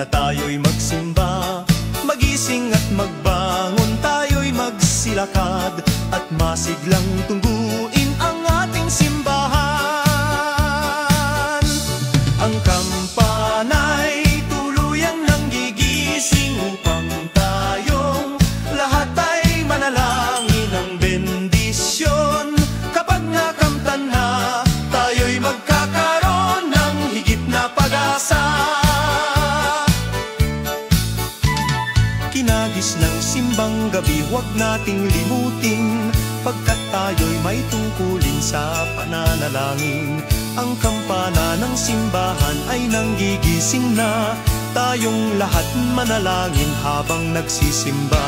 na tayo'y magsimba. Magising at magbangon, tayo'y magsilakad at masiglang tungguin ang ating simbahan. Ang kampana'y tuluyang nanggigising upang tayong lahat ay manalangin ng bendisyon. Kapag nakamtan na, tayo'y magkakaroon ng higit na pag-asa. Kinagis ng simbang gabi, huwag nating limutin, pagkat tayo'y may tungkulin sa pananalangin. Ang kampana ng simbahan ay nanggigising na, tayong lahat manalangin habang nagsisimba.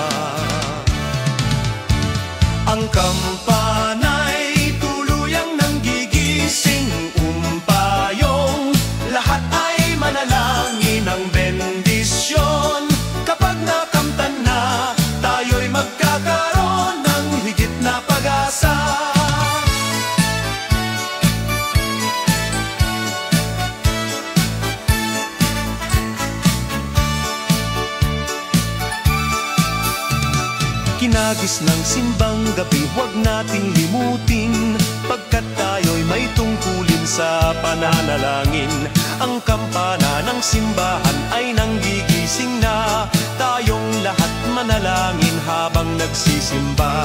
Ang kampana'y tuluyang nanggigising, umpayong lahat ay manalangin ng bendisyon. Kapag nakamtan na, tayo'y magkakaroon ng higit na pag-asa. Kinagis ng simbang gabi, huwag nating limutin, pagkat tayo'y may tungkulin sa pananalangin. Ang kampana ng simbahan ay nanggigising na, tayong lahat manalangin habang nagsisimba.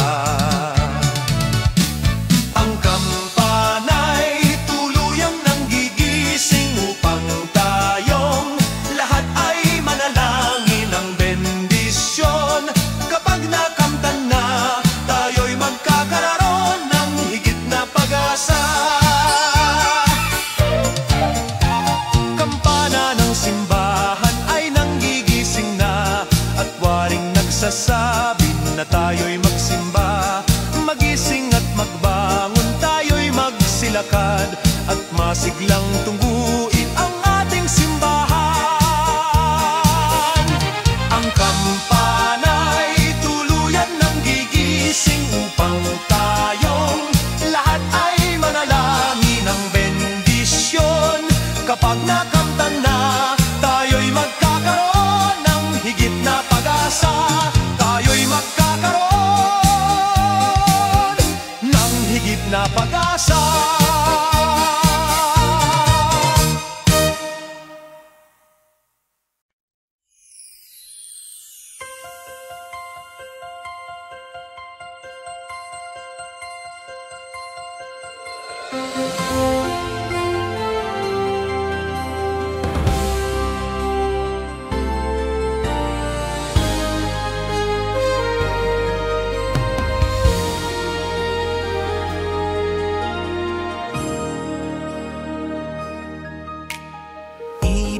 Ang kampana'y tuluyang nanggigising upang tayong lahat ay manalangin ng bendisyon. Kapag nakamtan na, tayo'y magkakaroon ng higit na pag-asa. Kampana ng simbahan ay nanggigising na, at waring nagsasabi na tayo'y magsimba. Magising at magbangon, tayo'y magsilakad at masiglang tungguin ang ating simbahan. Ang kampana'y tuluyan nanggigising upang tayong lahat ay manalangin ng bendisyon. Kapag nakamtan na, tayo'y magkakaroon ng higit na pag-asa. Tayo'y magkakaroon ng higit na pag-asa.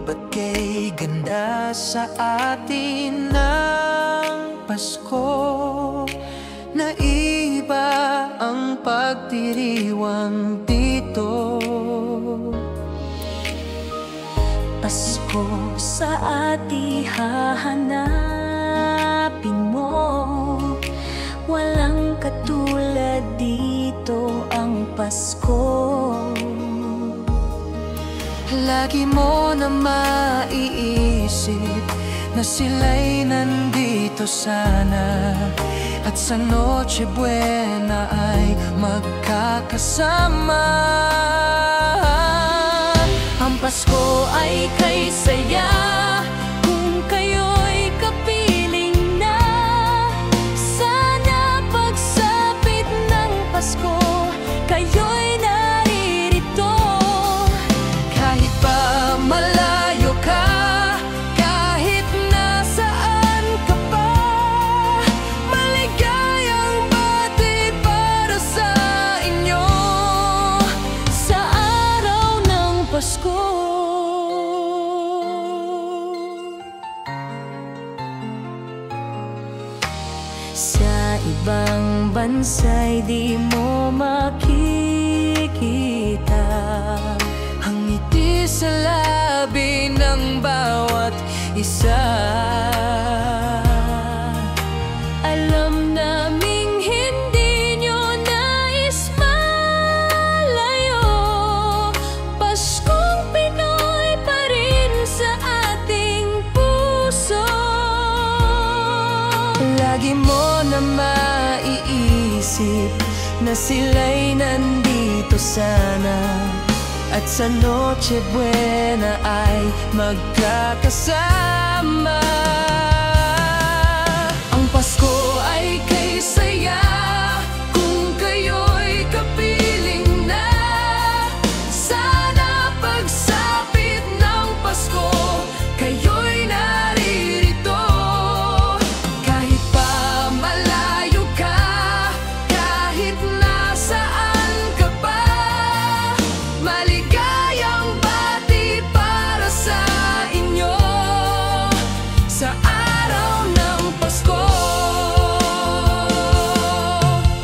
Ba't kay ganda sa atin ng Pasko, na iba ang pagdiriwang dito. Pasko sa ati hahanapin mo, walang katulad dito ang Pasko. Lagi mo na maiisip na sila'y nandito sana, at sa Noche Buena ay magkakasama. Ang Pasko ay kay saya kung kayo'y kapiling na. Sana pagsapit ng Pasko, kayo'y naririto. Kahit pa malayo ka, kahit nasaan ka pa, maligayang bati para sa inyo Sa araw ng Pasko. Sa ibang bansa'y di mo makikita ang ngiti sa labi ng bawat isa. Alam naming hindi nyo nais malayo, Paskong Pinoy pa rin sa ating puso. Di mo na maiisip na sila'y nandito sana, at sa Noche Buena ay magkakasama. Ang Pasko ay kay saya kung kayo'y kapiling na. Sana pagsapit ng Pasko kayo'y naririto. Kahit pa malayo ka, kahit nasaan ka pa, maligayang bati para sa inyo sa araw ng Pasko.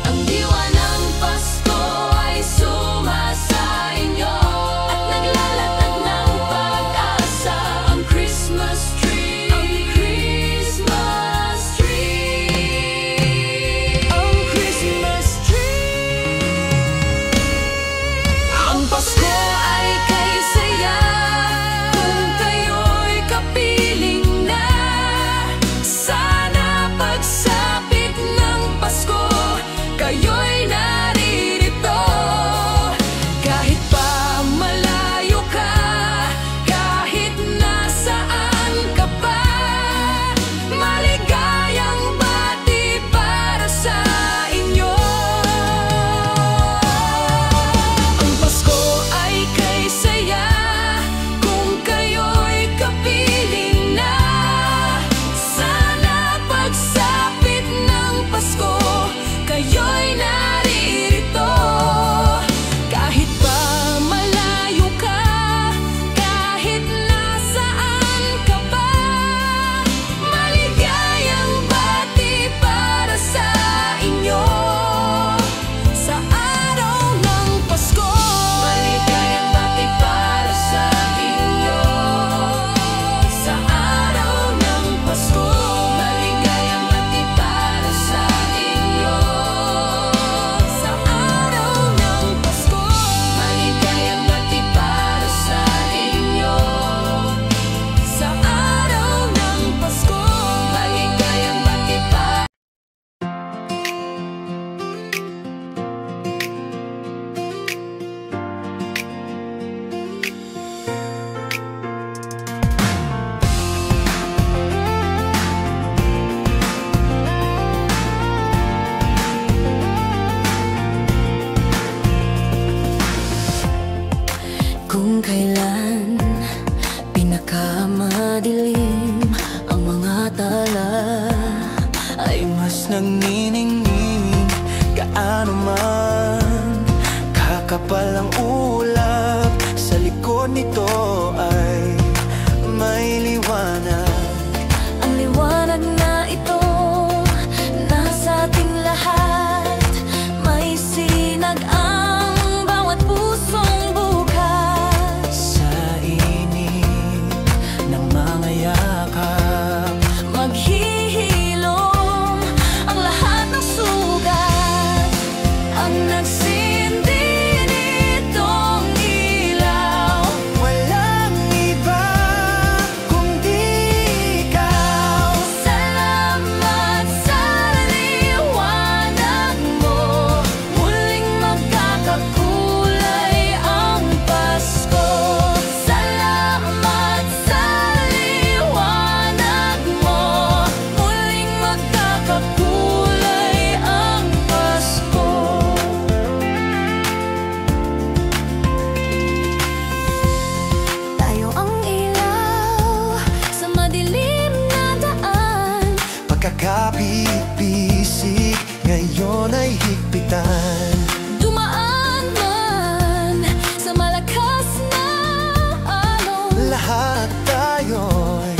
Ang diwa ng Pasko ay sumasa inyo at naglalatag ng pag-asa. Ang Christmas tree, ang Christmas tree, ang Christmas tree. Ang Pasko ay kay saya kung kayo'y kapiling na. Sana pagsapit ng Pasko kayo'y naririto. Kahit pa malayo ka, kahit nasaan ka pa, maligayang bati para sa inyo. Ang Pasko ay kay saya kung kayo'y kapiling na. Sana pagsapit ng Pasko kayo'y naririto. Kahit pa malayo ka, kahit nasaan ka pa, maligayang bati para sa inyo sa araw ng Pasko. Maligayang bati para sa inyo sa araw ng Pasko. Maligayang bati para sa inyo sa araw ng Pasko. Maligayang bati para sa inyo sa araw ng Pasko. Maligayang bati para. Kung kailan pinakamadilim ang mga tala, ay mas nagniningning gaano man kakapal ang ulap. Sa likod nito ay may liwanag. Ang liwanag na ito nasa ating lahat. May sinag ang bawat pusong bukas. Sa init ng mga yakap, Maghihilom ang lahat ng sugat. Ang nagsindi nitong ilaw, walang iba kundi ikaw. salamat sa liwanag mo. Muling magkakakulay ang Pasko. Salamat sa liwanag mo. Muling magkakakulay ang Pasko. Tayo ang ilaw sa madilim na daan. Pagkakabisig ngayon ay higpitan. Dumaan man sa malakas na alon. Lahat tayo'y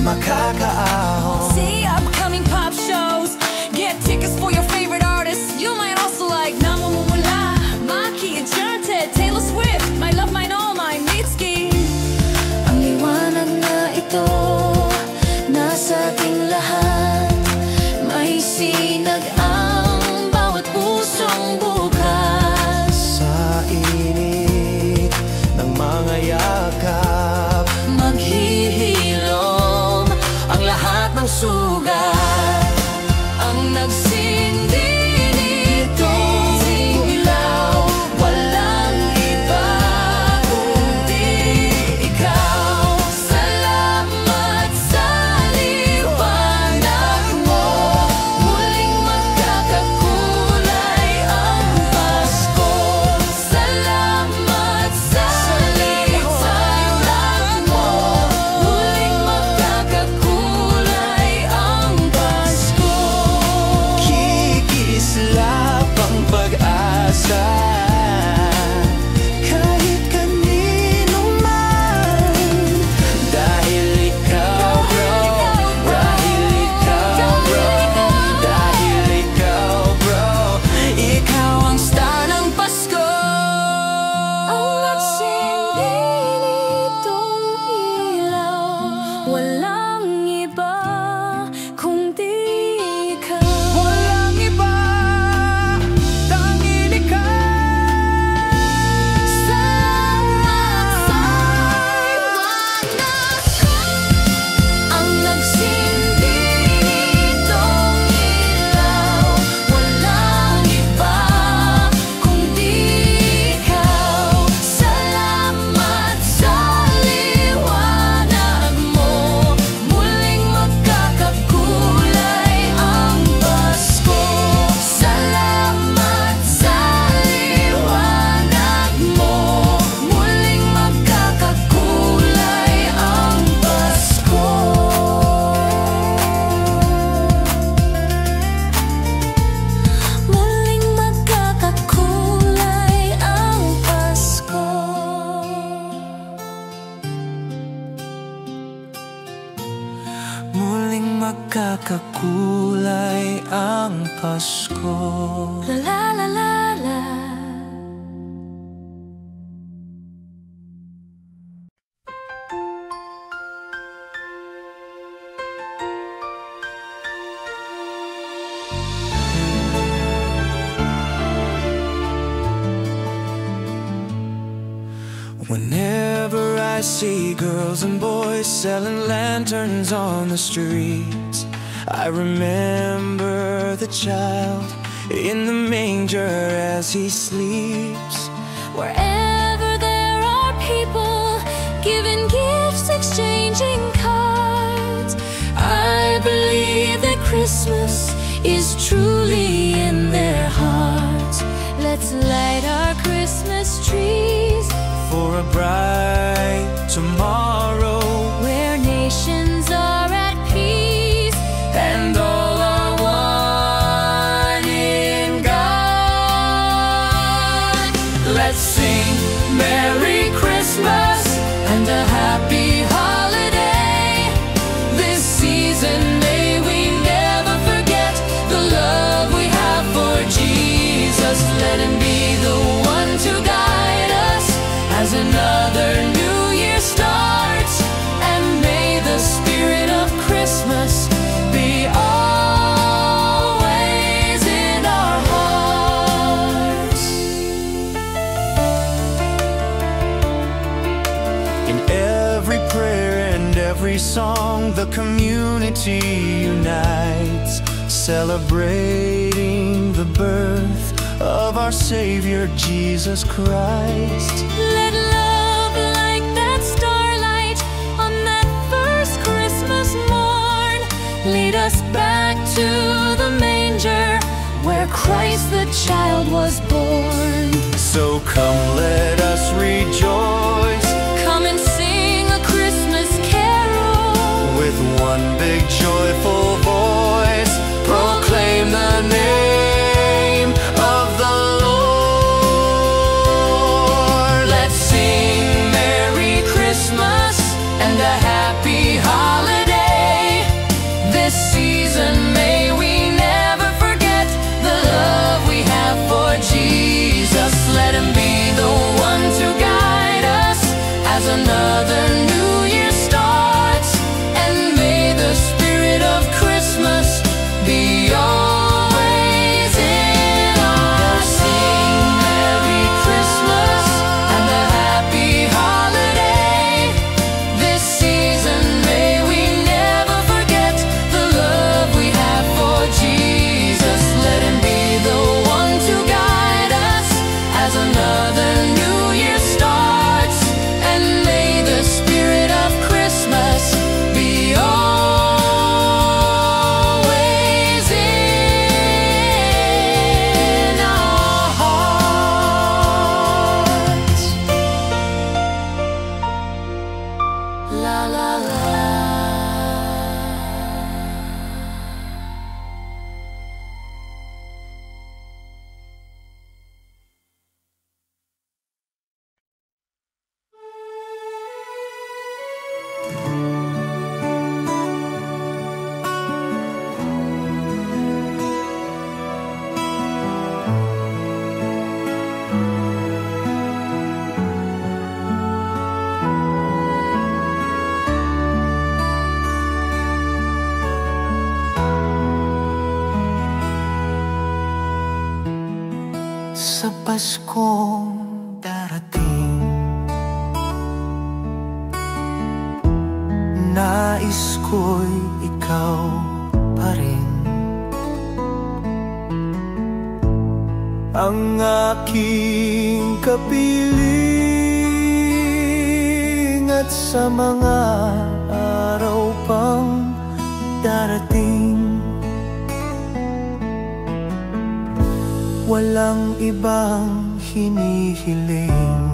makakaahon. See upcoming pop shows, get tickets for your favorite artists. You might also like Namumula, Maki, Enchanted, Taylor Swift, My Love, Mine All, My Mitski. Ang liwanag na ito nasa ating lahat. May sinag ang bawat pusong bukas. Sa init ng mga yakap, Maghihilom ang lahat ng nagkakakulay ang Pasko. La la la la la. Whenever I see girls and boys selling lanterns on the streets, I remember the child in the manger as he sleeps. Wherever there are people giving gifts, exchanging cards, I believe that Christmas is truly in their hearts. Let's light our Christmas trees For a bright tomorrow, where nations are at peace and all are one in God. Let's sing Merry Christmas and a happy holiday. This season may we never forget the love we have for Jesus. Let him be the one to guide us as another new year starts, and may the spirit of Christmas be always in our hearts. In every prayer and every song, the community unites, celebrating the birth of our Savior Jesus Christ. Let love like that starlight on that first Christmas morn lead us back to the manger where Christ the child was born. So come, let us rejoice, Come and sing a Christmas carol with one big joyful voice, proclaim the name of the Lord. Let's sing Merry Christmas and a happy holiday. This season may we never forget the love we have for Jesus. Let him be the one to guide us as another new year starts, and may the spirit of Christmas be always in our sing Merry Christmas and a happy holiday. This season may we never forget the love we have for Jesus. Let him be the one to guide us as another new year starts, and may the spirit of Christmas be always in our hearts. La la la. Sa Paskong darating, nais ko'y ikaw pa rin ang aking kapiling, at sa mga araw pang darating, walang ibang hinihiling.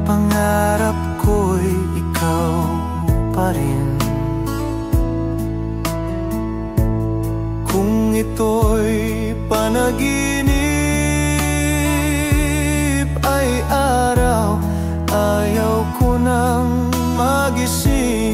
Pangarap ko'y ikaw pa rin. Kung ito'y panaginip ay araw, ayaw ko nang magising.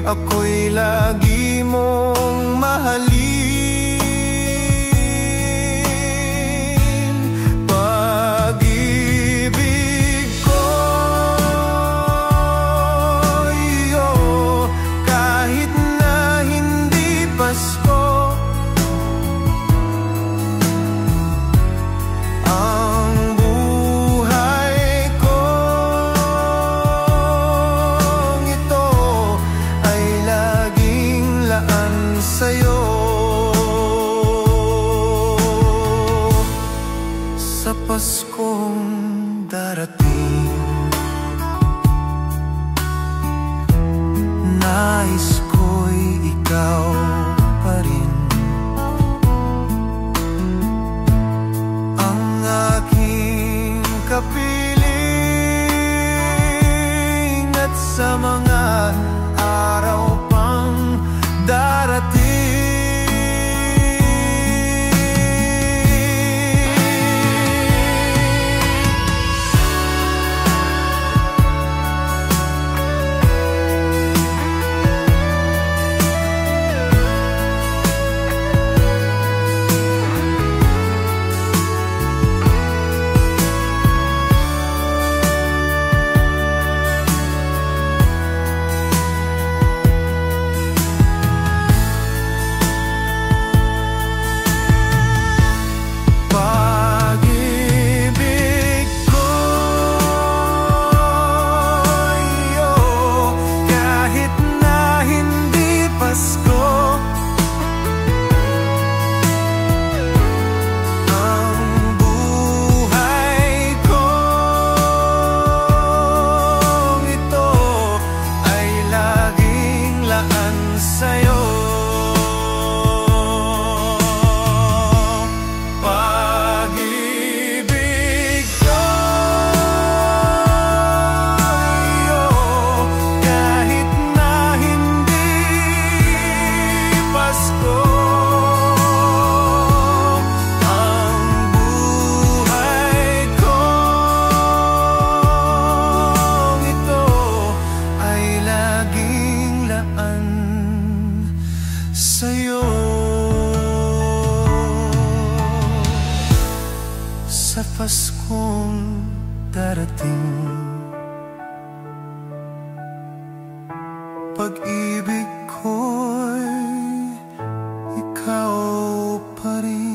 ako'y lagi mong mahalin. Pag-ibig ko, iyo, kahit na hindi Pasko, ang buhay kong ito ay laging laan sa'yo. Sa Paskong darating, nais ko'y ikaw pa rin ang aking kapiling, at sa mga araw pang darating. Pag-ibig ko, iyo, kahit na hindi Pasko, ang buhay kong ito ay laging laan sa'yo. Pag-ibig ko, iyo, kahit na hindi Pasko, ang buhay kong ito ay laging laan sa'yo. Sa Paskong darating, pag-ibig ko'y ikaw pa rin.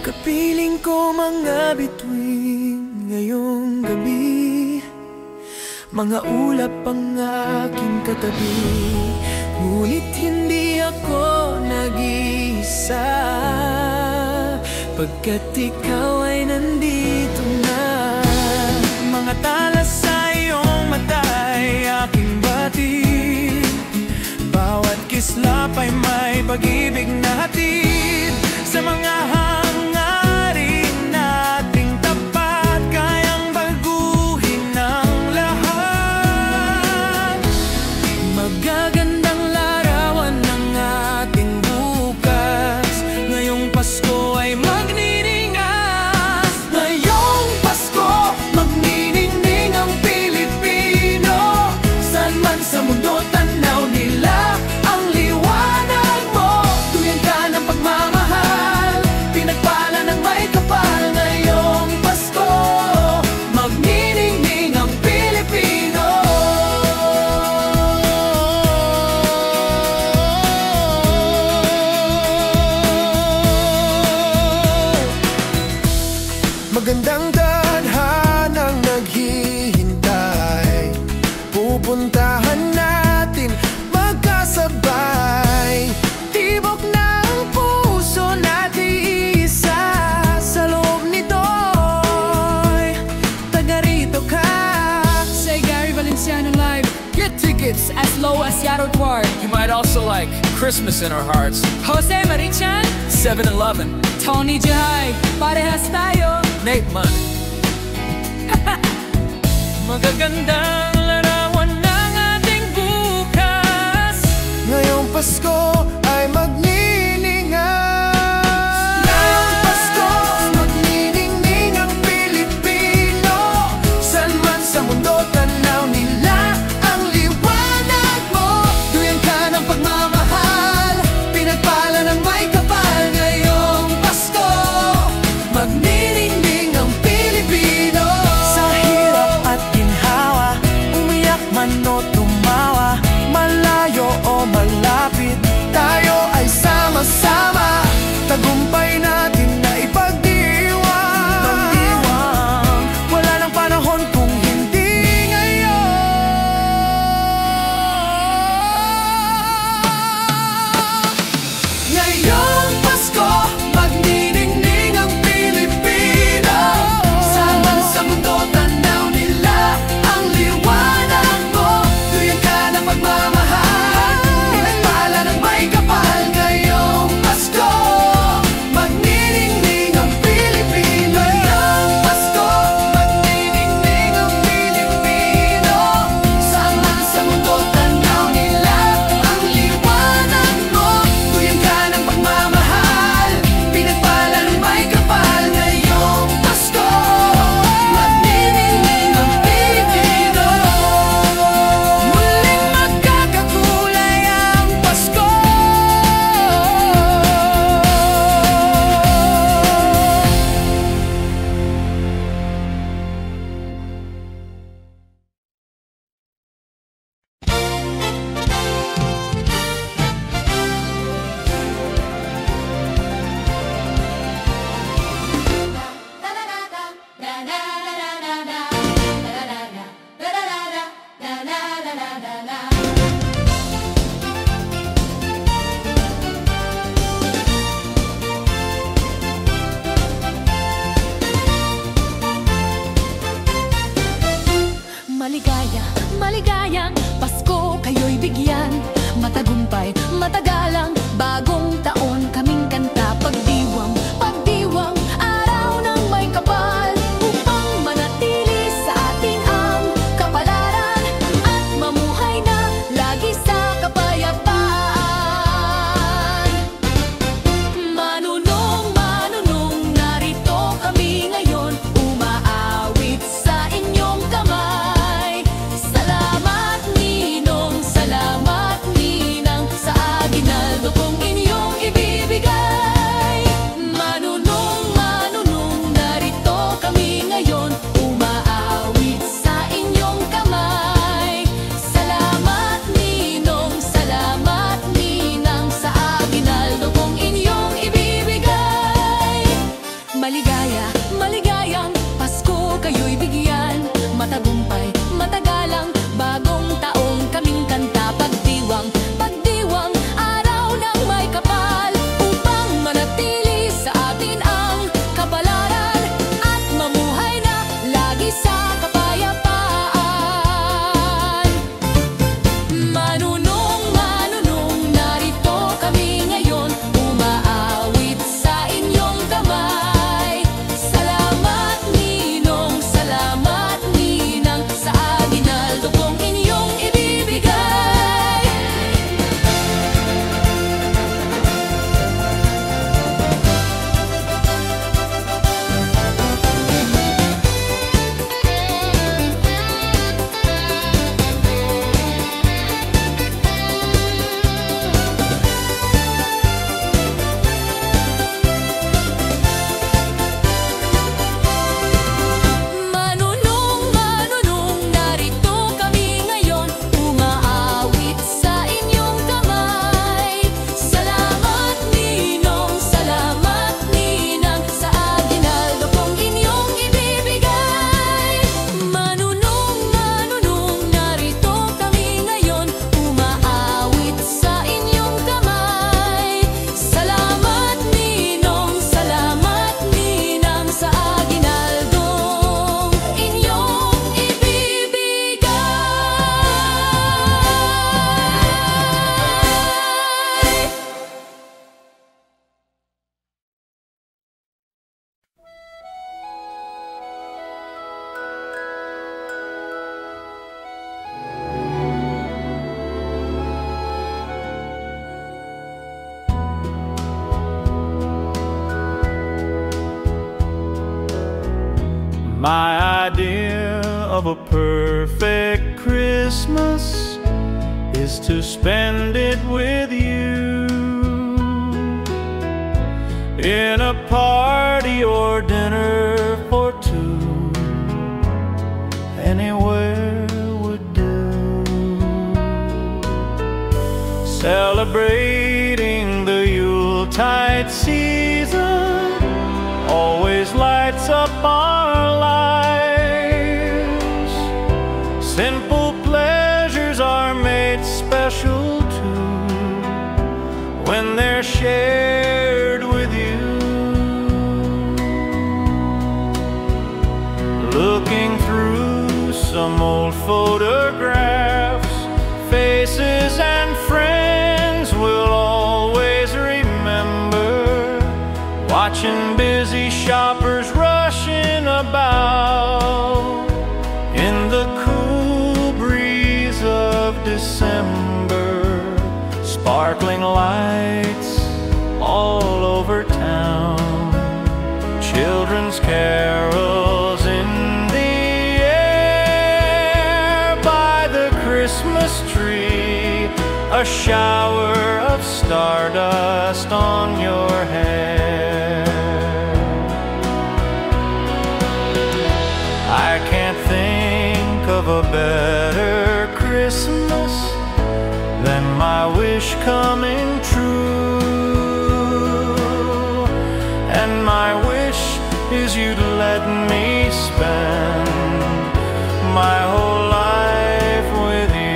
Kapiling ko mga bituin ngayong gabi, mga ulap ang aking katabi, ngunit hindi ako nag-iisa, pagkat ikaw ay nandito na. Mga tala sa iyong mata'y aking batid, bawat kislap ay may pag-ibig na hatid. Sa mga hangarin nating tapat, kayang baguhin ang lahat. Magagandang larawan ng ating bukas, ngayong Pasko ay magniningas. Ngayong Pasko, magniningning ang Pilipino, saan man sa mundo tanaw nila ang liwanag mo. Tuyan ka ng pagmamahal, pinagpala ng may kapal. Ngayong Pasko, magniningning ang Pilipino. Magandang tadhanang naghihintay, pupuntahan natin magkasabay. Tibok na ang puso natin isa, sa loob nito'y taga rito ka. Say Gary Valenciano live. Get tickets as low as Yarrow Park. You might also like Christmas in Our Hearts, Jose Marichan, 7-Eleven, Tony Jai, parehas tayo. donate money. Magagandang larawan ng ating bukas. Ngayong Pasko ay magniningay. Ngayong Pasko, magniningning ang Pilipino. San man sa mundo, tanaw nila ang liwanag mo. Duyan ka ng pagmamahal, pinagpala ng may kapal. Ngayong Pasko, magniningning ang Pilipino. Sa hirap at ginhawa, umiyak man o tumawa, malayo o malapit, tayo ay sama-sama. Tagumpay natin na ipagdiwang. Wala nang panahon kung hindi ngayon. Ngayong Pasko, magniningning ang Pilipino. Saan man sa mundo, tanaw nila ang liwanag mo. Duyan ka ng pagmamahal, pinagpala ng may kapal. Ngayong Pasko, magniningning ang Pilipino. Ngayong Pasko, magniningning ang Pilipino. Saan man sa mundo, tanaw nila ang liwanag mo. Duyan ka ng pagmamahal, pinagpala ng may kapal. Ngayong Pasko, magniningning ang Pilipino. Muling magkakakulay ang Pasko. Maligaya, maligayang Pasko kayo'y bigyan. Matagumpay, matagalang bagong taon kaming kanta. Pagdiwang, pagdiwang, araw ng may kapal, upang manatili sa atin ang kapalaran at mamuhay na lagi sa kapayapaan. Manunong, manunong, narito kami ngayon, umaawit sa inyong kamay. Salamat ninong, salamat ninang, sa aginaldo kong inyong ibibigay. Manunong, manunong, narito kami ngayon, umaawit sa inyong kamay. Salamat ninong, salamat ninang, sa aginaldo kong inyong ibibigay. Maligaya, maligayang Pasko kayo'y bigyan. Matagumpay, matagalang bagong taong kaming kanta. Pagdiwang, pagdiwang, araw ng may kapal, upang manatili sa atin ang kapalaran at mamuhay na lagi sa kapayapaan. Manunong, manunong, narito kami ngayon, umaawit sa inyong kamay. Salamat ninong, salamat ninang, sa My idea of a perfect Christmas is to spend it with you, in a party or dinner for two. Anywhere would do. Celebrating the Yuletide season always lights up our lives. Simple pleasures are made special too when they're shared with you. Looking through some old photographs, faces and friends we'll always remember. Watching busy shoppers rushing about in the cool breeze of December. Sparkling lights all over town, children's carols in the air. By the Christmas tree, a shower of stardust on your hair. I can't think of a better Christmas than my wish coming true. And my wish is you'd let me spend my whole life with you.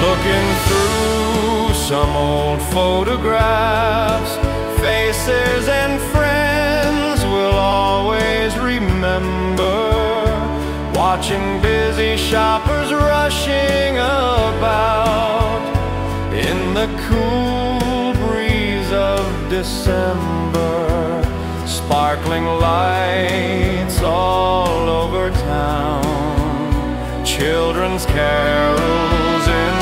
Looking through some old photographs, faces and friends we'll always remember. Watching busy shoppers rushing about in the cool breeze of December. Sparkling lights all over town, children's carols in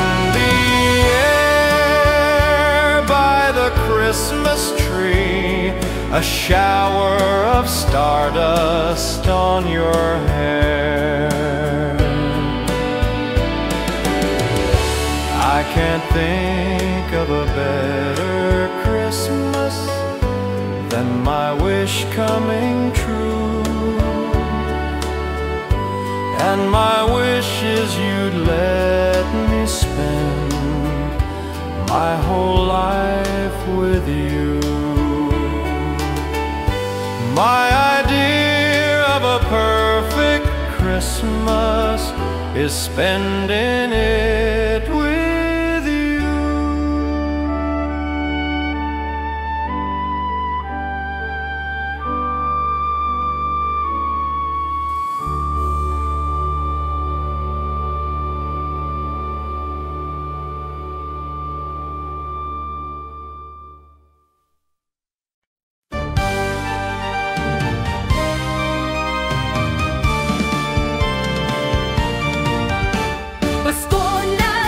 Christmas tree, a shower of stardust on your hair. I can't think of a better Christmas than my wish coming true. And my wish is you'd let me spend my whole life with you. My idea of a perfect Christmas is spending it with you. Pasko na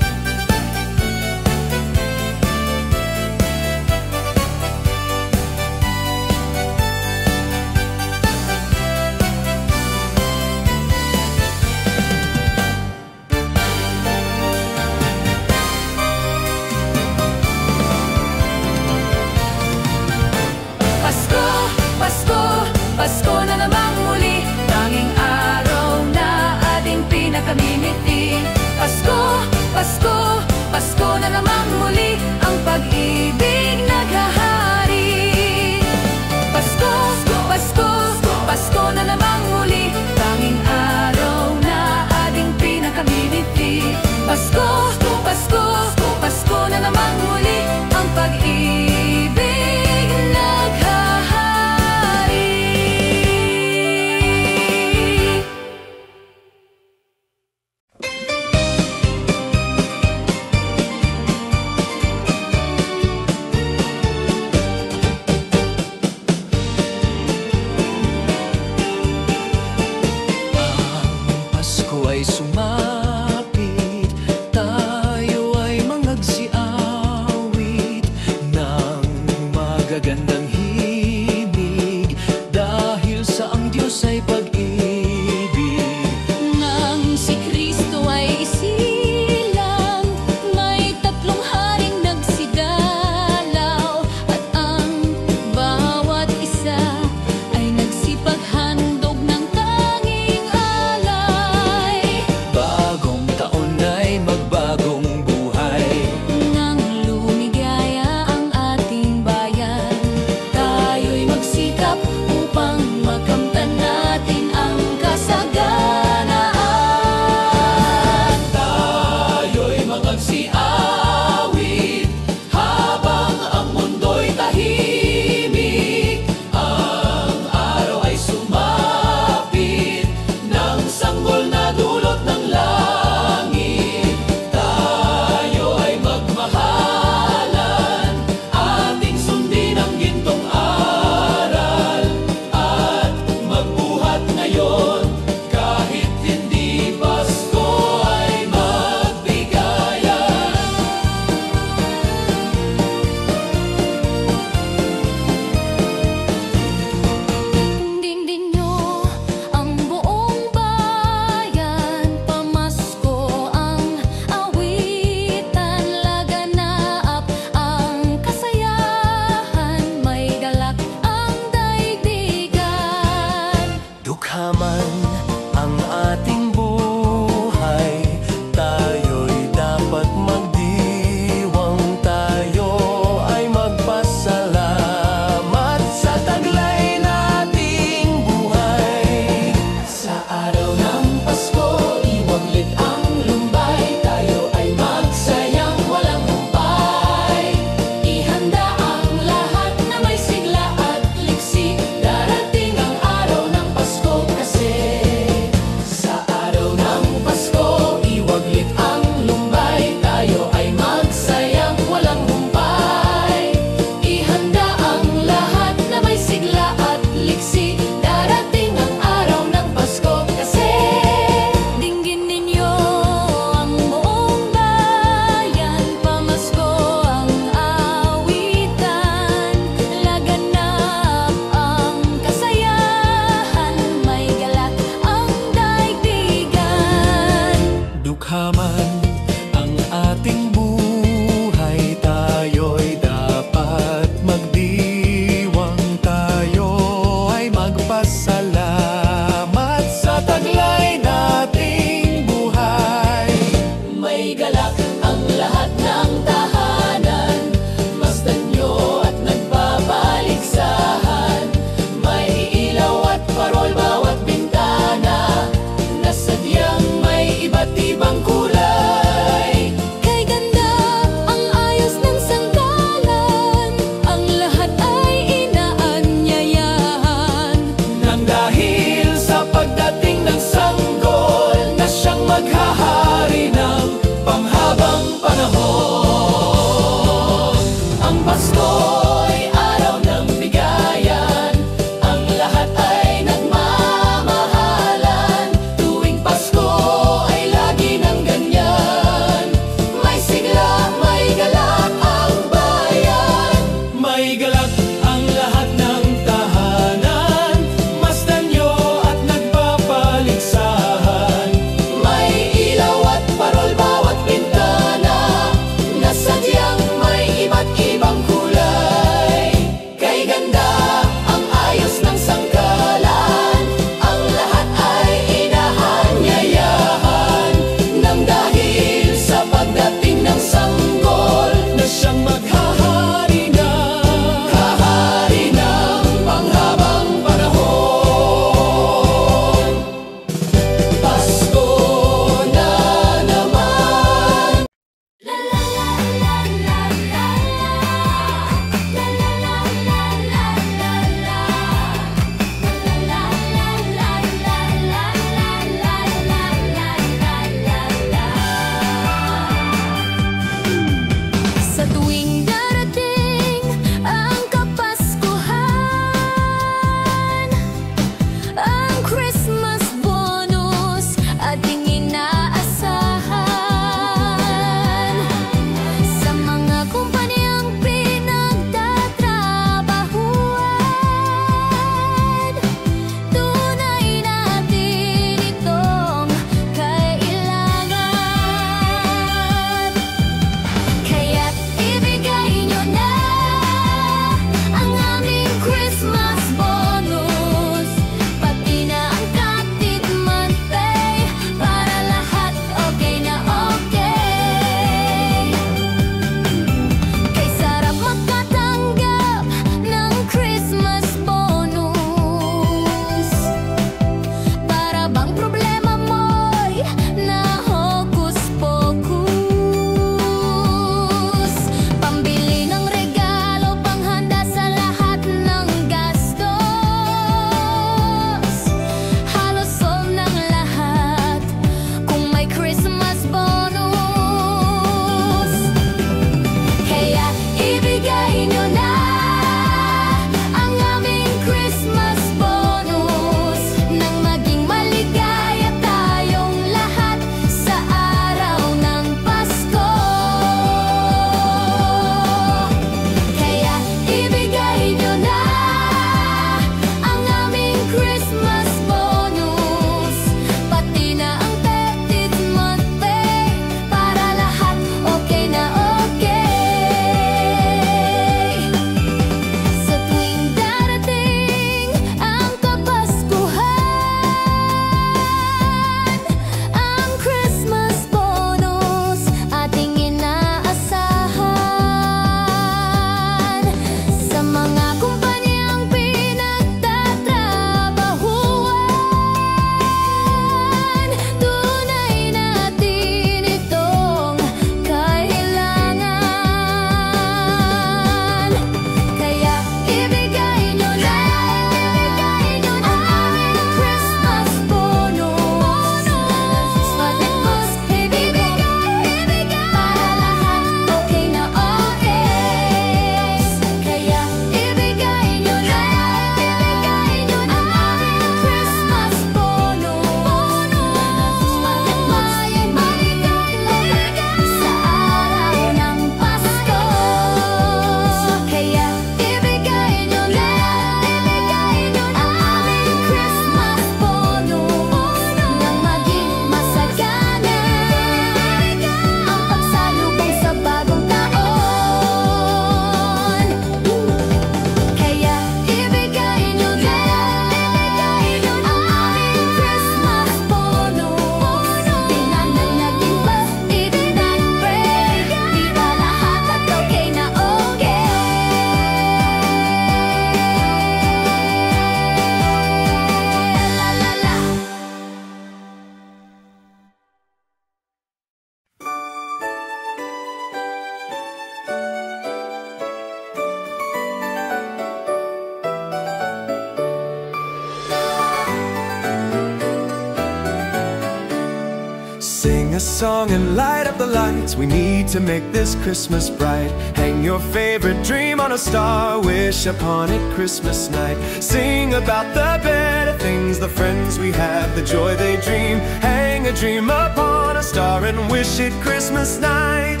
Sing a song and light up the lights. We need to make this Christmas bright. Hang your favorite dream on a star. Wish upon it Christmas night. Sing about the better things, the friends we have, the joy they dream. Hang a dream upon a star and wish it Christmas night.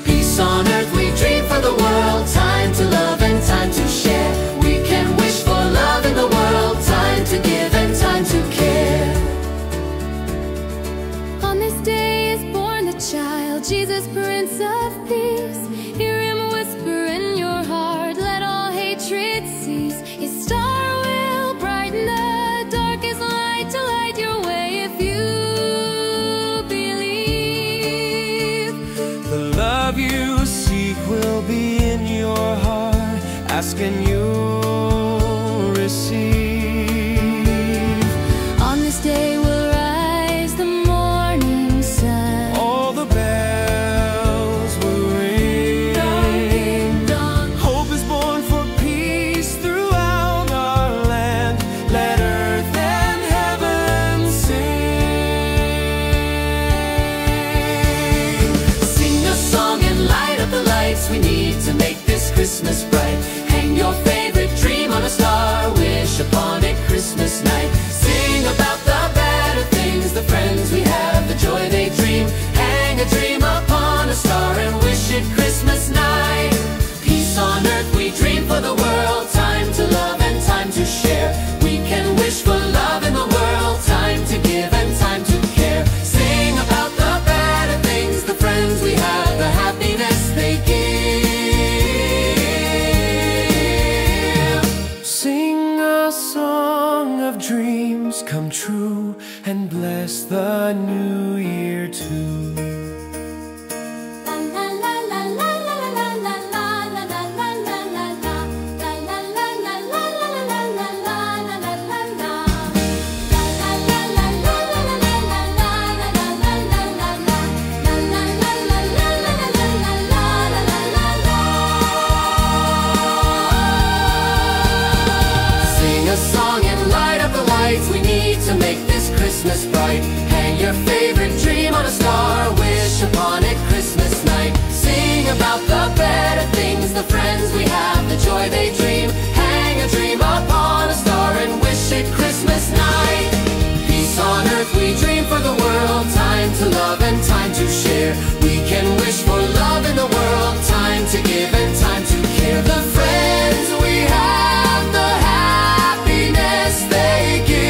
Peace on earth we dream for the world. Time to love and time to share. We can wish for love in the world. Time to give and time to care. On this day is born the child, Jesus, Prince of Peace. Hear him whisper in your heart, let all hatred cease. His star will brighten the darkest light to light your way if you believe. The love you seek will be in your heart. Ask and you'll receive. On this day will rise the morning sun. All the bells will ring. Ding dong. Hope is born for peace throughout our land. Let earth and heaven sing. Sing a song and light up the lights. We need to make this Christmas bright. Hang your favorite dream on a star. Wish upon it Christmas night. Sing about the better things, the friends we have, the joy they dream. Hang a dream upon a star and wish it Christmas night. Peace on earth we dream for the world. Time to love and time to share. We can wish for love in the world. Time to give and time to care. Sing about the better things, the friends we have, the happiness they give. Sing a song of dreams come true and bless the new year too. Sing a song and light up the lights. We need to make this Christmas bright. Hang your favorite dream on a star. Wish upon it Christmas night. Sing about the better things, the friends we have, the joy they dream. Hang a dream upon a star and wish it Christmas night. Peace on earth we dream for the world. Time to love and time to share. We can wish for love in the world. Time to give and time to care. The friends we have, the happiness they give.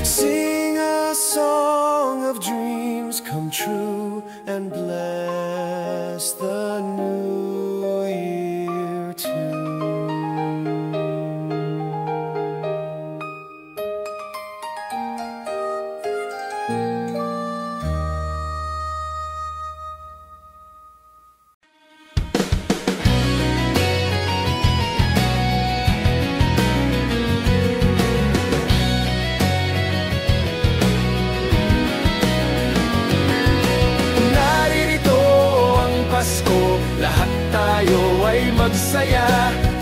Sing a song of dreams come true and bless the new year too. Naririto ang Pasko, lahat tayo ay magsaya.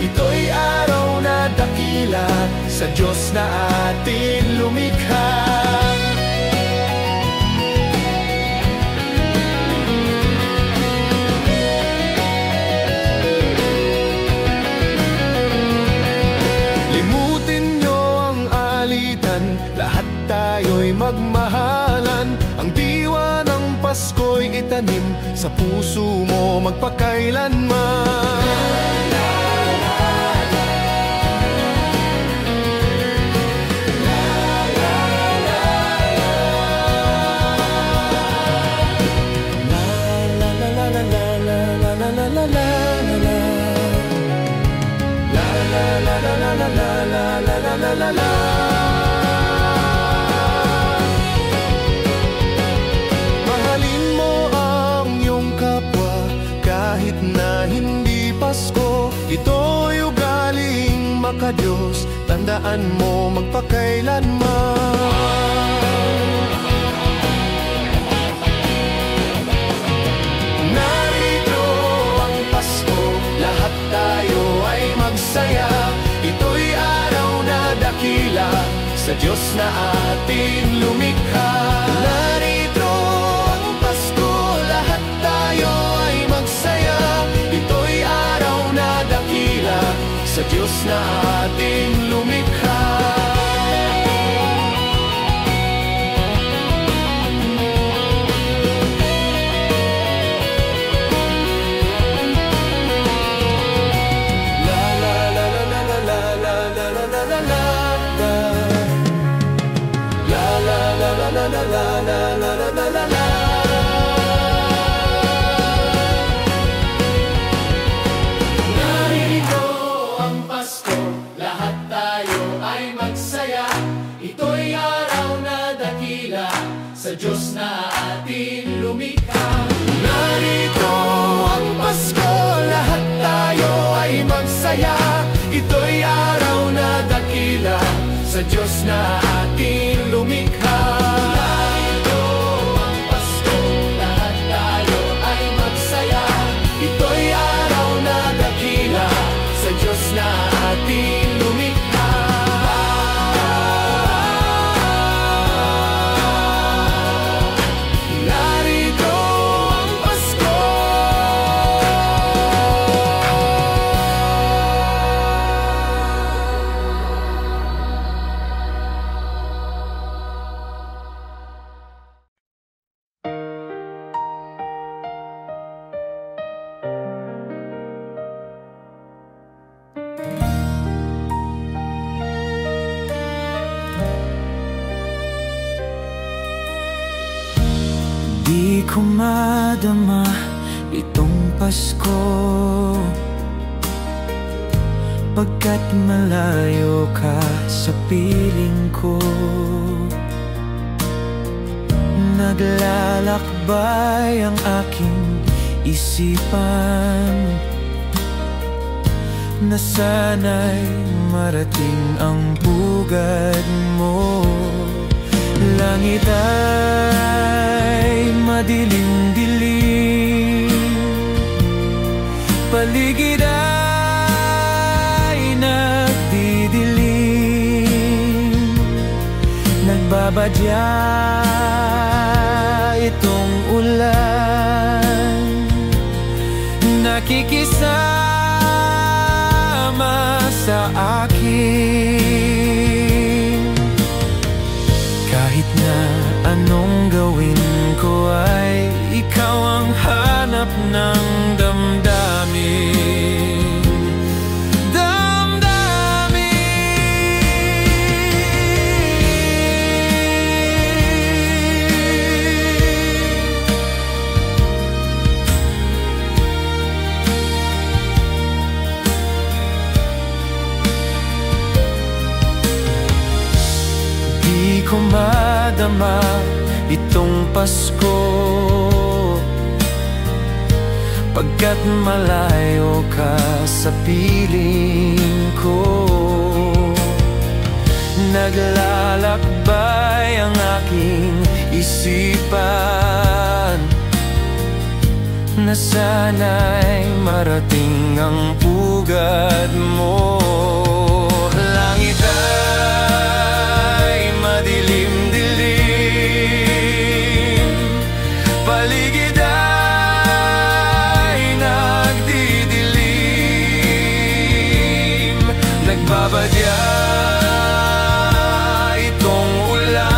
Ito'y araw na dakila sa Diyos na atin lumikha. Limutin nyo ang alitan, lahat tayo'y magmahalan. Ang diwa ng Pasko'y itanim sa puso mo magpakailanman. Mahalin mo ang iyong kapwa kahit na hindi Pasko. Ito'y ugaling makadiyos, tandaan mo magpakailanman. Narito ang Pasko, lahat tayo ay magsaya. Ito'y araw na dakila sa sa Diyos na ating lumikha. Narito ang Pasko, lahat tayo ay magsaya. Ito'y araw na dakila sa Diyos na ating lumikha. Narito ang Pasko, lahat tayo ay magsaya. Ito'y araw na dakila sa Diyos na ating lumikha. Narito ang Pasko, lahat tayo ay magsaya. Ito'y araw na dakila sa Diyos na ating lumikha. Narito ang Pasko, lahat tayo ay magsaya. Ito'y araw na dakila sa Diyos na ating lumikha. Narito ang Pasko. Di ko madama itong Pasko, pagkat malayo ka sa piling ko. Naglalakbay ang aking isipan na sana'y marating ang pugad mo. Langit ay madilim-dilim, paligid ay nagdidilim. Nagbabadya itong ulan, nakikisama sa akin. Kahit na anong gawin ko ay ikaw ang hanap ng damdamin. Di ko madama itong Pasko, pagkat malayo ka sa piling ko. Naglalakbay ang aking isipan na sana'y marating ang pugad mo. Langit ay madilim-dilim, paligid ay nagdidilim. Nagbabadya itong ulan,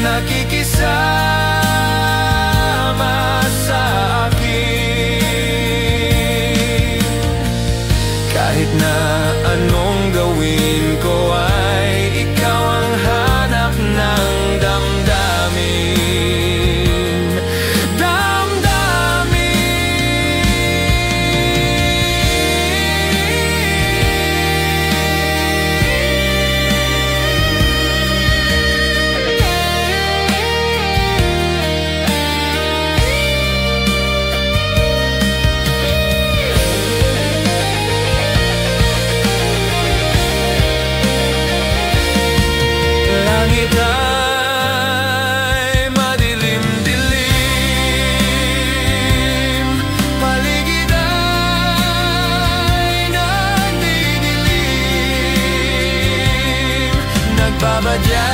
nakikisama sa akin. Kahit na anong gawin ko ay ikaw ang hanap ng damdamin. Babadya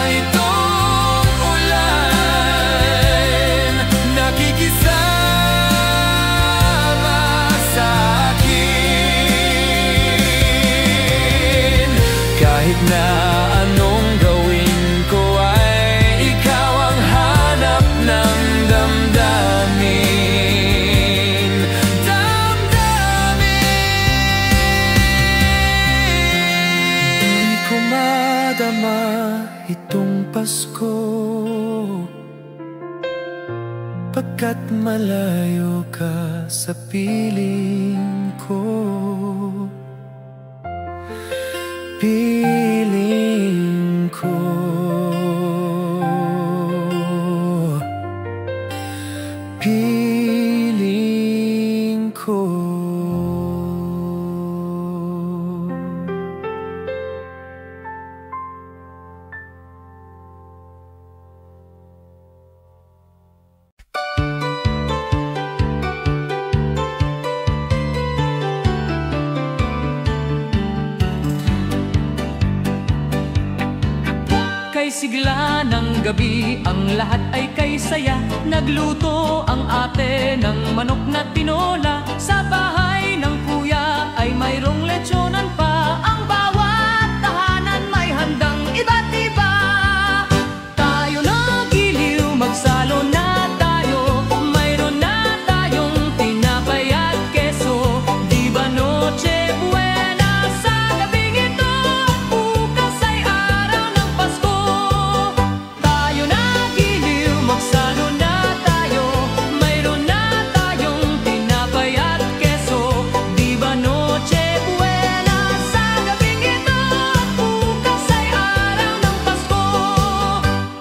itong ulan, nakikisama sa akin. Kahit na anong gawin ko ay ikaw ang hanap ng damdamin. Di ko madama itong Pasko, pagkat malayo ka sa piling ko. Piling ko, piling ko. Kay sigla ng gabi, ang lahat ay kay saya. Nagluto ang ate ng manok na tinola. Sa bahay ng kuya ay mayroong lechonan pa. Ang bawat tahanan may handang iba't iba. Tayo na giliw, magsalo na tayo. Mayroon na tayong tinapay at keso. Di ba Noche Buena sa gabing ito? Bukas ay araw ng Pasko. Tayo na giliw, magsalo na tayo. Mayroon na tayong tinapay at keso. Di ba Noche Buena sa gabing ito? Bukas ay araw ng Pasko.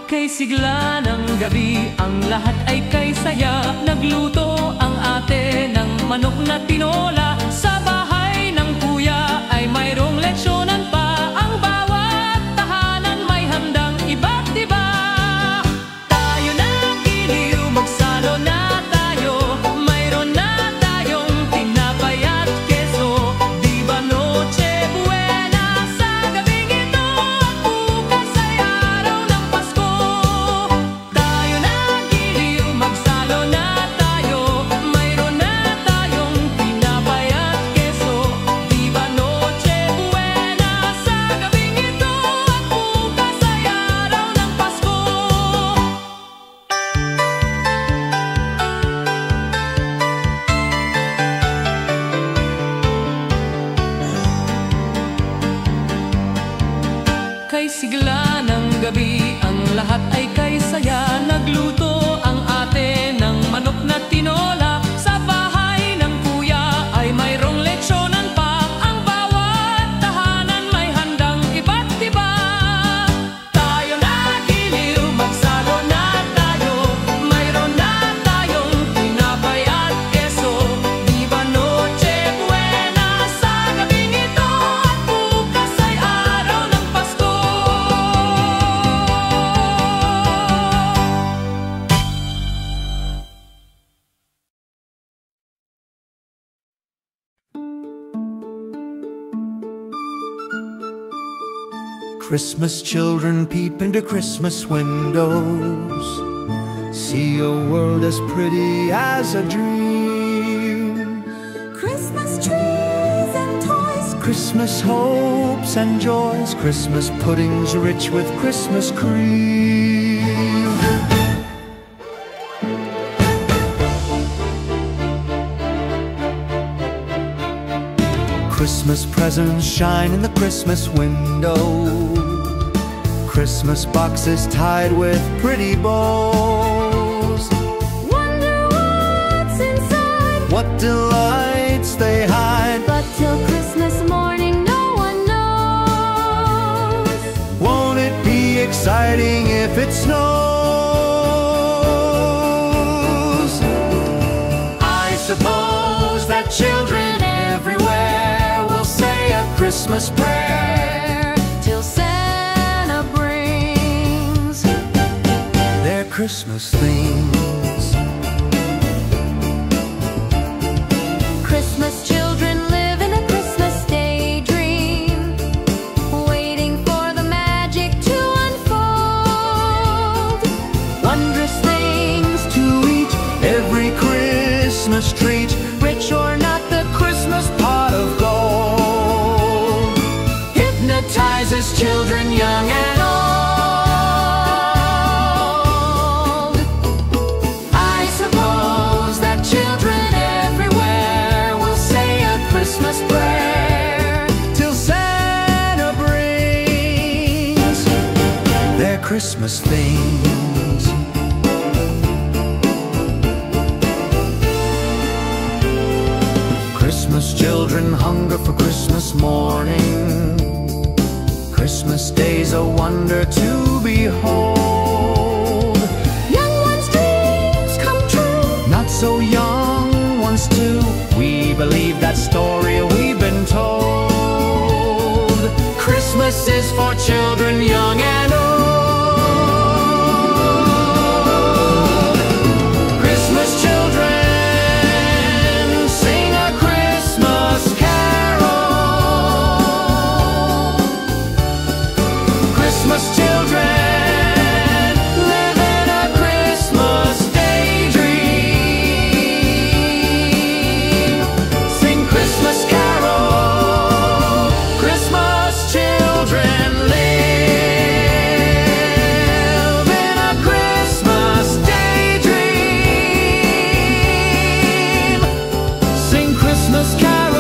Kay sigla ng gabi, ang lahat ay kay saya. Nagluto ang ate ng manok na tinola. Sa bahay ng kuya ay mayroong lechonan pa. Ang bawat tahanan may handang iba't iba. Tayo na giliw, magsalo na tayo. Mayroon na tayong tinapay at keso. Di ba Noche Buena sa gabing ito? Bukas ay araw ng Pasko. Tayo na giliw, magsalo na tayo. Mayroon na tayong tinapay at keso. Di ba Noche Buena sa gabing ito? Bukas ay araw ng Pasko. Kay sigla ng gabi, ang lahat ay kay saya. Nagluto ang ate ng manok na tinola. Sa bahay ng kuya ay mayroong lechonan pa. Ang bawat tahanan may handang iba't iba. Tayo na giliw, magsalo na tayo. Mayroon na tayong tinapay at keso. Di ba Noche Buena sa gabing ito? At bukas ay araw ng Pasko. Christmas children peep into Christmas windows, see a world as pretty as a dream. Christmas trees and toys, Christmas hopes and joys, Christmas puddings rich with Christmas cream. Christmas presents shine in the Christmas window, Christmas boxes tied with pretty bows. wonder what's inside. What delights they hide, But till Christmas morning, no one knows. won't it be exciting if it snows? I suppose that children everywhere will say a Christmas prayer Till Santa brings their Christmas things. Christmas children live in a Christmas daydream, children young and old. I suppose that children everywhere will say a Christmas prayer till Santa brings their Christmas things. Christmas children hunger for Christmas morning. Christmas day's a wonder to behold. Young ones' dreams come true. Not so young ones too. We believe that story we've been told. Christmas is for children young and old. Christmas children, sing a Christmas carol. Christmas children, live in a Christmas daydream. Sing Christmas carol. Christmas children, live in a Christmas daydream. Sing Christmas carol. Christmas Carol.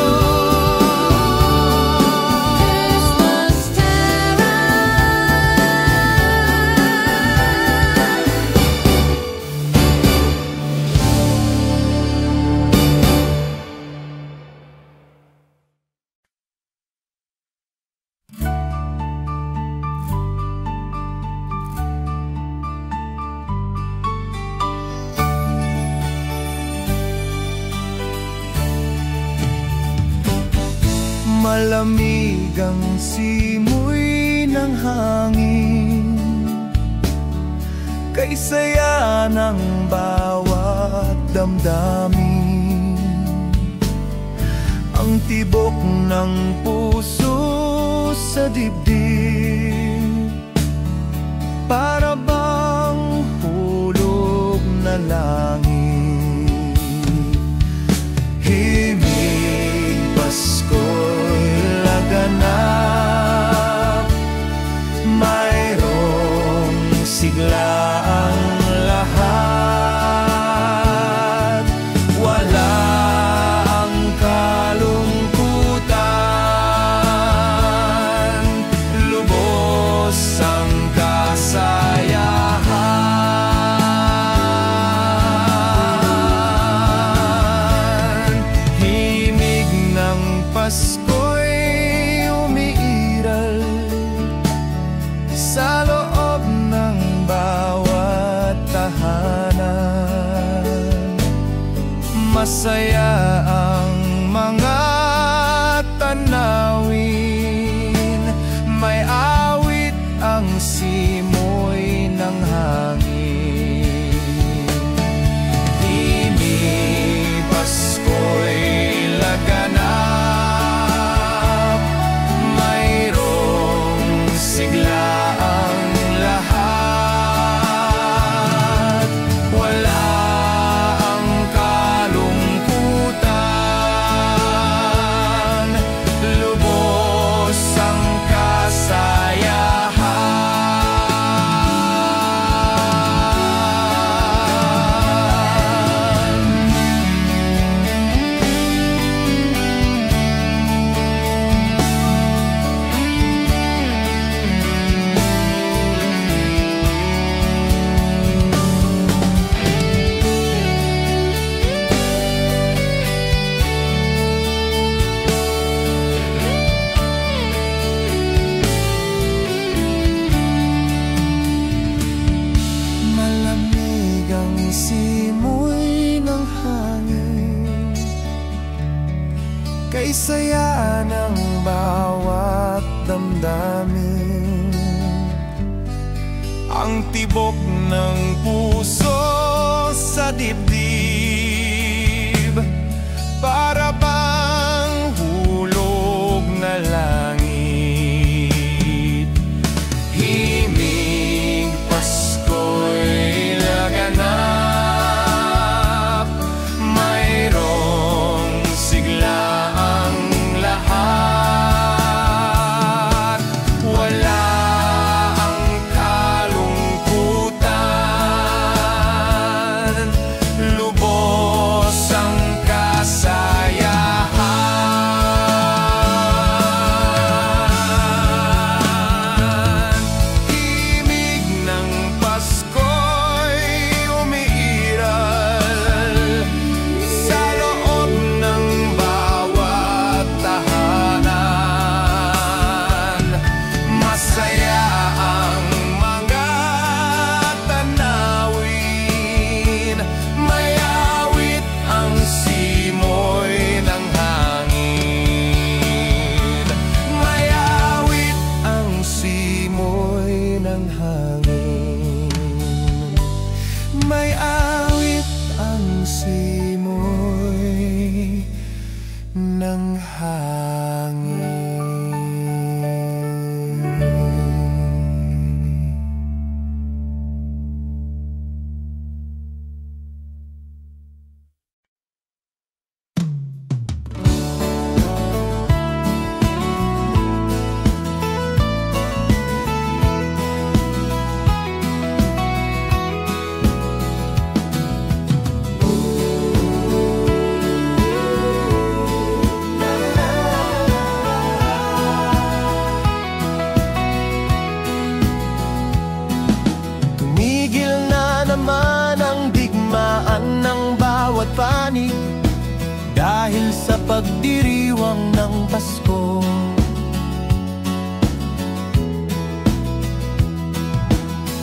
Malamig ang simoy ng hangin, kay saya ng bawat damdamin. Ang tibok ng puso sa dibdib, para bang hulog na langit. Himig Pasko'y laganap, mayroong sigla ang lahat. Wala ang kalungkutan, lubos ang kasayahan. Himig ng Pasko'y umiiral sa loob ng bawat tahanan. Masaya ang mga tanawin, may awit ang simoy ng hangin. Himig Pasko'y laganap, mayroong sigla ang lahat. Wala ang kalungkutan, lubos ang kay saya ng bawat damdamin. Ang tibok ng puso sa dibdib, para bang hulog na langit. Himig Pasko'y laganap, mayroong sigla ang lahat. Wala Dahil sa pagdiriwang ng Pasko,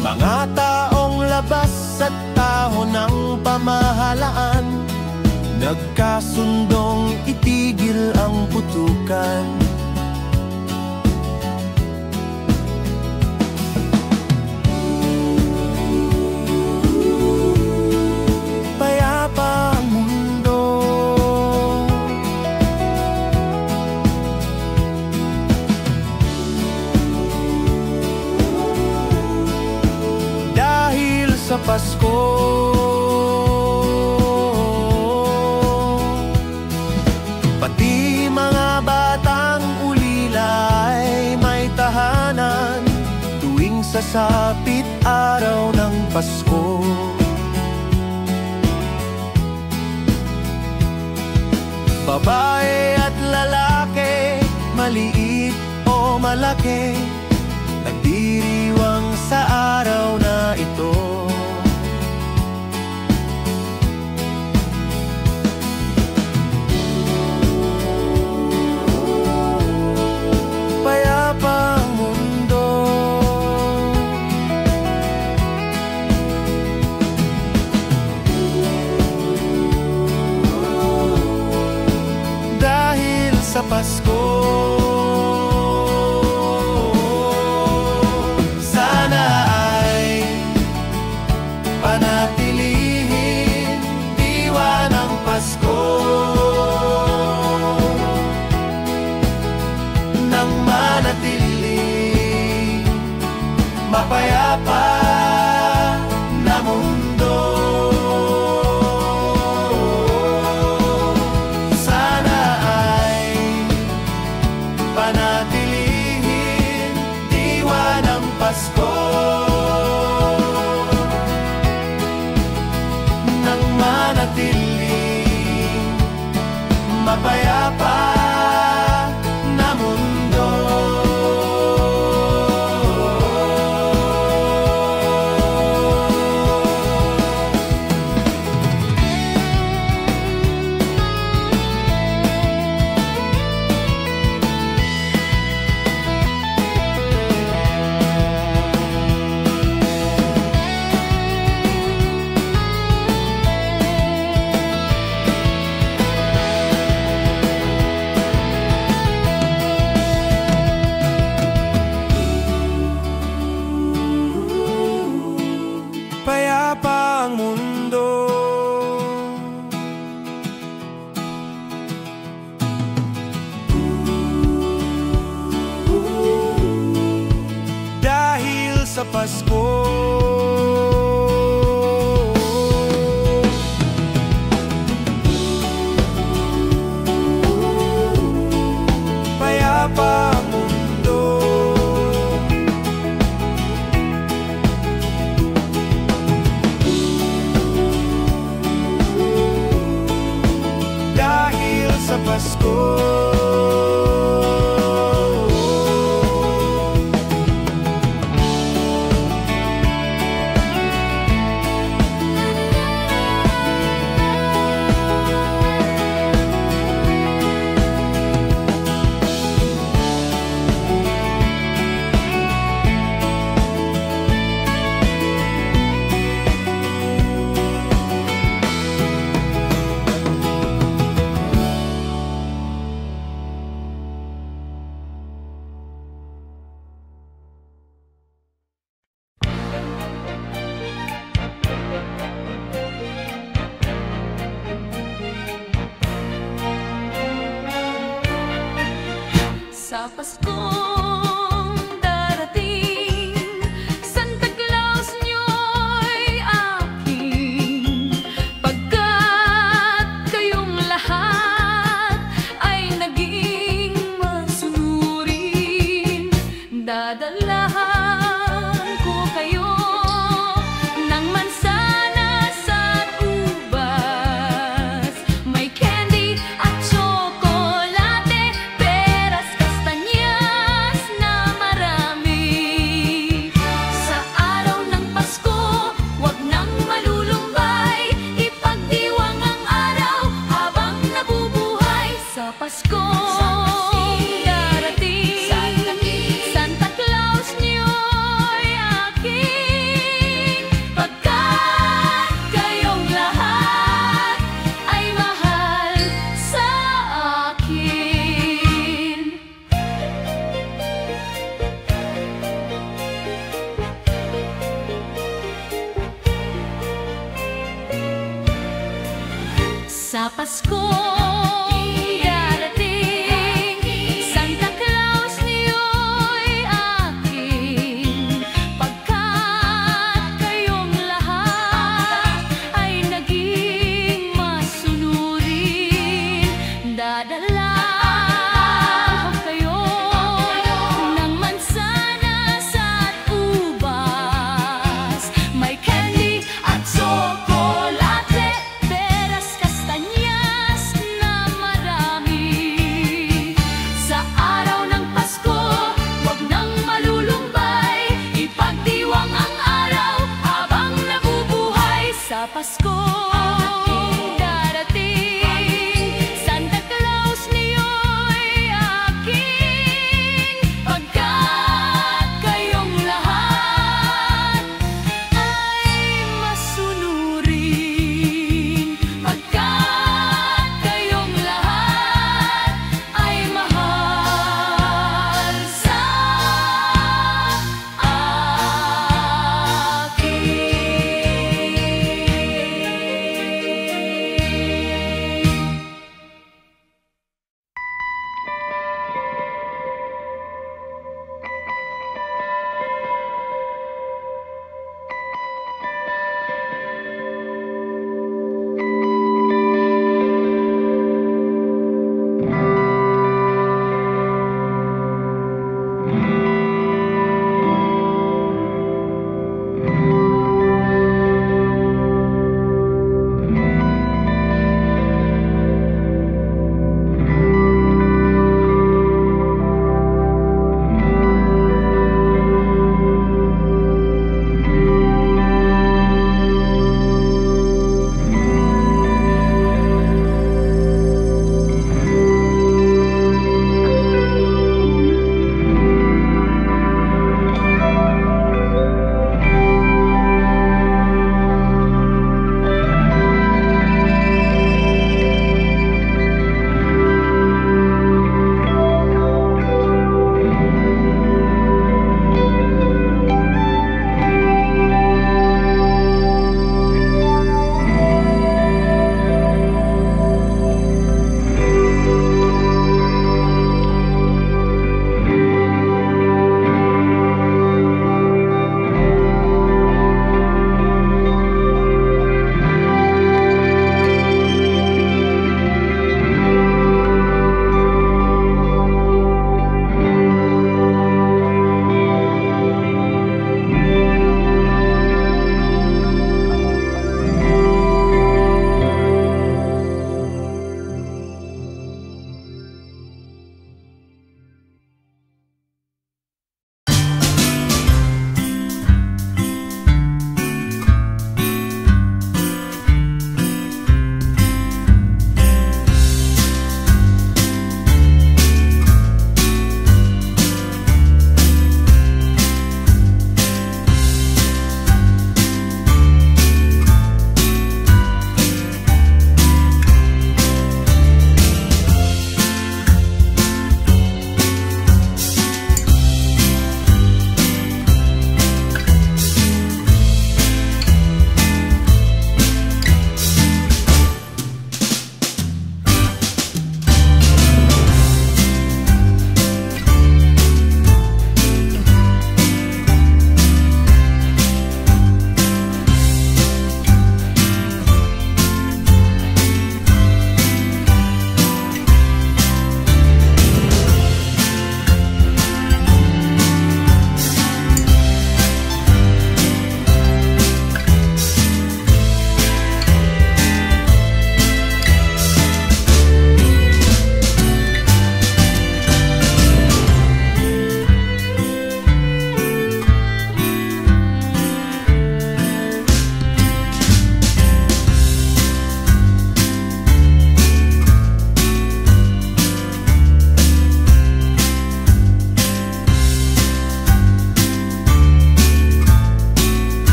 mga taong labas at tao ng pamahalaan nagkasundong itigil ang putukan. Payapa ang mundo, dahil sa Pasko. Pati mga batang ulila ay may tahanan tuwing sasapit araw ng Pasko. Babae at lalaki, maliit o malaki, nagdiriwang sa araw na ito. Payapa ang mundo, dahil sa Pasko. Sana ay panatilihin diwa ng Pasko nang manatili mapayapa na mundo. Sana ay panatilihin diwa ng Pasko nang manatili mapayapa na mundo. Payapa ang mundo, dahil sa Pasko. Payapa ang mundo, dahil sa Pasko. Sa Paskong darating, Santa Claus niyo'y aking, pagkat kayong lahat ay naging masunurin. Dadalahan ko kayo ng mansanas at ubas, may candy at tsokolate, peras, kastanyas na marami. Sa araw ng Pasko, huwag nang malulumbay, ipagdiwang ang araw habang nabubuhay. Sa Pasko darating, Santa Claus niyo'y aking, pagkat kayong lahat ay mahal sa akin. Sa Pasko